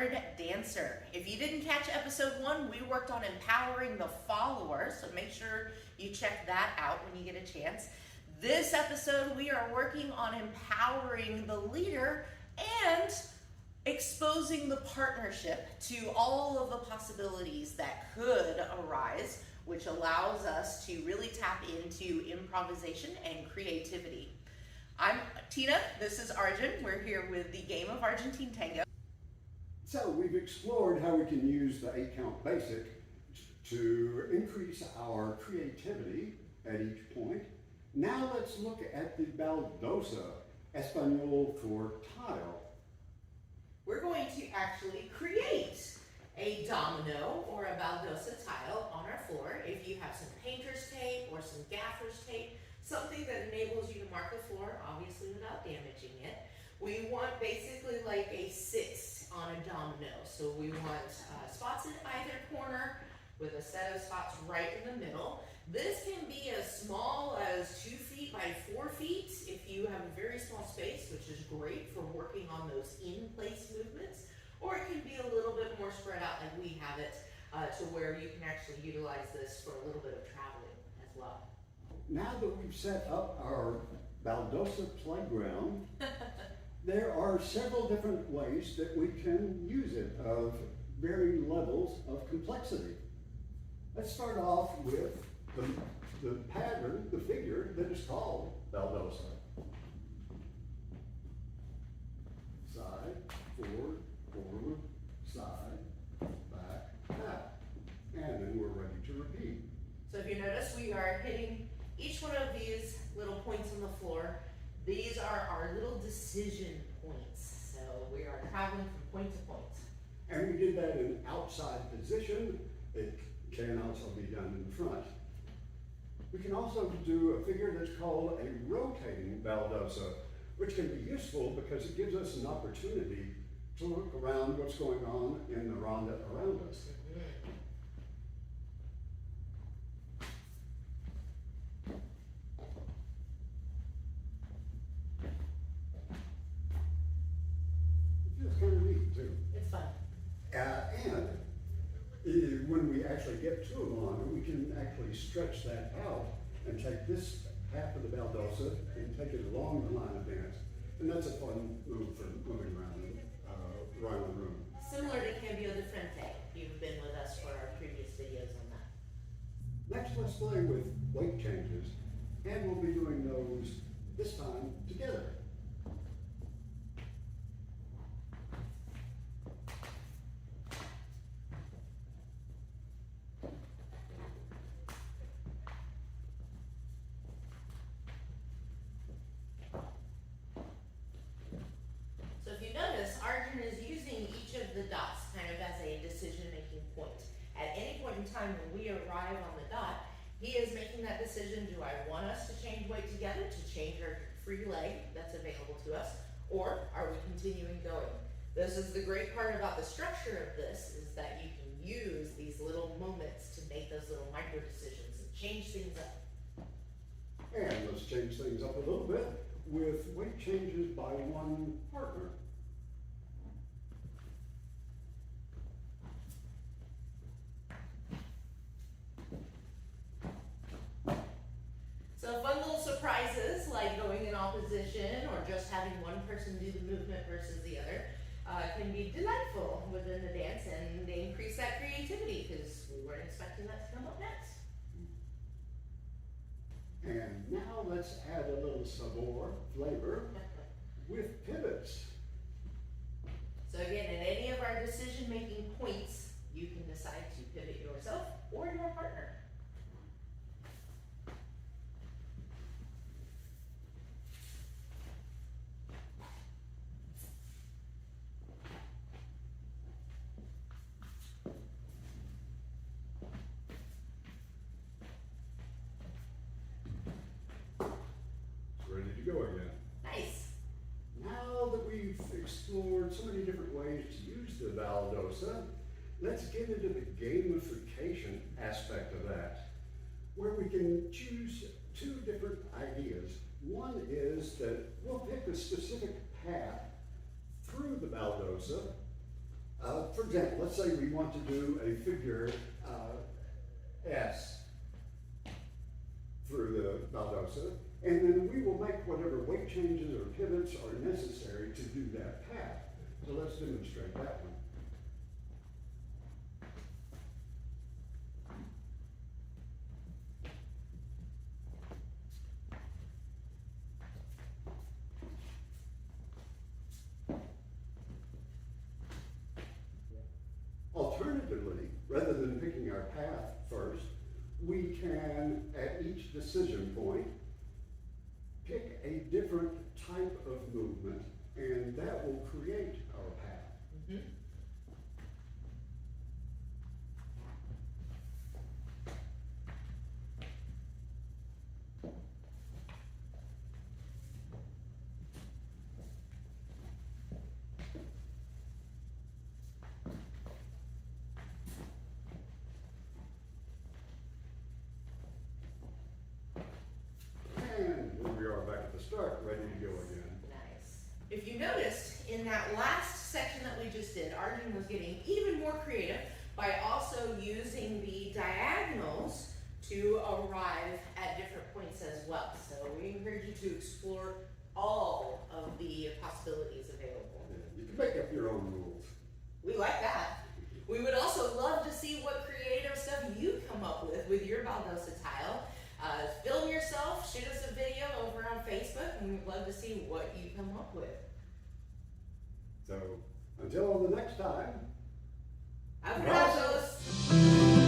empowered dancer. If you didn't catch episode 1, we worked on empowering the follower, so make sure you check that out when you get a chance. This episode, we are working on empowering the leader and exposing the partnership to all of the possibilities that could arise, which allows us to really tap into improvisation and creativity. I'm Tina, this is Arjun. We're here with the game of Argentine Tango. So we've explored how we can use the 8-count basic to increase our creativity at each point. Now let's look at the Baldosa, Espanol for tile. We're going to actually create a domino or a Baldosa tile on our floor. If you have some painter's tape or some gaffer's tape, something that enables you to mark the floor, obviously without damaging it. We want basically like a 6 on a domino. So we want spots in either corner with a set of spots right in the middle. This can be as small as 2 feet by 4 feet if you have a very small space, which is great for working on those in-place movements, or it can be a little bit more spread out like we have it to where you can actually utilize this for a little bit of traveling as well. Now that we've set up our Baldosa playground, there are several different ways that we can use it of varying levels of complexity. Let's start off with the pattern, the figure that is called Baldosa. Side, forward, side, back, back. And then we're ready to repeat. So if you notice, we are hitting each one of these little points on the floor. These are our little decision points. So we are traveling from point to point. And we did that in outside position. It can also be done in front. We can also do a figure that's called a rotating Baldosa, which can be useful because it gives us an opportunity to look around what's going on in the ronda around us. It feels kind of neat too. It's fun. And when we actually get to a ronda, we can actually stretch that out and take this half of the Baldosa and take it along the line of dance. And that's a fun move for moving around the room. Similar to Cambio de Frente. You've been with us for our previous videos on that. Next, let's play with weight changes, and we'll be doing those this time together. So if you notice, Arjun is using each of the dots kind of as a decision-making point. At any point in time when we arrive on the dot, he is making that decision, do I want us to change weight together to change our free leg that's available to us, or are we continuing going? This is the great part about the structure of this, is that you can use these little moments to make those little micro decisions and change things up. And let's change things up a little bit with weight changes by one partner. So fun little surprises like going in opposition or just having one person do the movement versus the other can be delightful within the dance, and they increase that creativity because we weren't expecting that to come up next. And now let's add a little sabor, flavor, with pivots. So again, at any of our decision-making points, you can decide to pivot yourself or your partner. Ready to go again. Nice. Now that we've explored so many different ways to use the Baldosa, let's get into the gamification aspect of that, where we can choose 2 different ideas. One is that we'll pick a specific path through the Baldosa let's say we want to do a figure S through the Baldosa, and then we will make whatever weight changes or pivots are necessary to do that path. So let's demonstrate that one. Alternatively, rather than picking our path first, we can, at each decision point, pick a different type of movement, and that will create our path. Mhm. And here we are back at the start, ready to go again. Nice. If you noticed, in that last section that we just did, Arjun was getting even more creative by also using the diagonals to arrive at different points as well. So we encourage you to explore all of the possibilities available. You can make up your own rules. We like that. We would also love to see what creative stuff you come up with your Baldosa tile. Film yourself, shoot us a video over on Facebook, and we'd love to see what you come up with. So, until the next time. Abrazos!